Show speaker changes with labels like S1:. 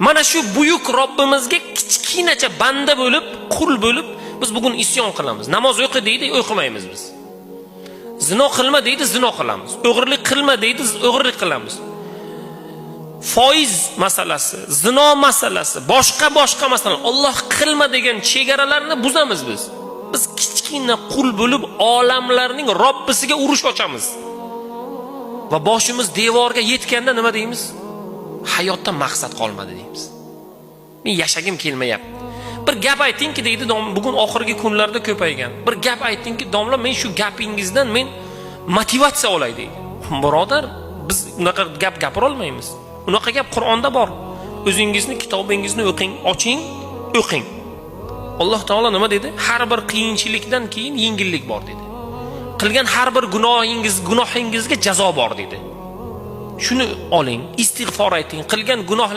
S1: Mana shu buyuk Robbimizga kichkinacha banda bo'lib, qul bo'lib biz bugun isyon qilamiz. Namoz o'qi deydi, o'qimaymiz biz. Zino qilma deydi, zino qilamiz. O'g'irlik qilma deydi, o'g'irlik qilamiz. Foiz masalasi, zino masalasi, boshqa masala, Alloh qilma degan chegaralarni buzamiz biz. Biz kichkina qul bo'lib olamlarning Robbisiga urush ochamiz. Va boshimiz devorga yetganda nima deymiz? Hayotda maqsad qolmadi deymiz. Men yashagim kelmayapti. Bir gap aytingki deydi, bugun oxirgi kunlarda ko'paygan. Bir gap aytingki, domla, men shu gapingizdan men motivatsiya olay deydi. Birodar, biz unaqa gap gapira olmaymiz. Unaqa gap Qur'onda bor. O'zingizni kitobingizni o'qing, oching, o'qing. Alloh taolo nima dedi? Har bir qiyinchilikdan keyin yengillik bor dedi. Qilgan har bir gunohingizga jazo bor dedi. Shuni oling, istig'for ayting, qilgan gunohlar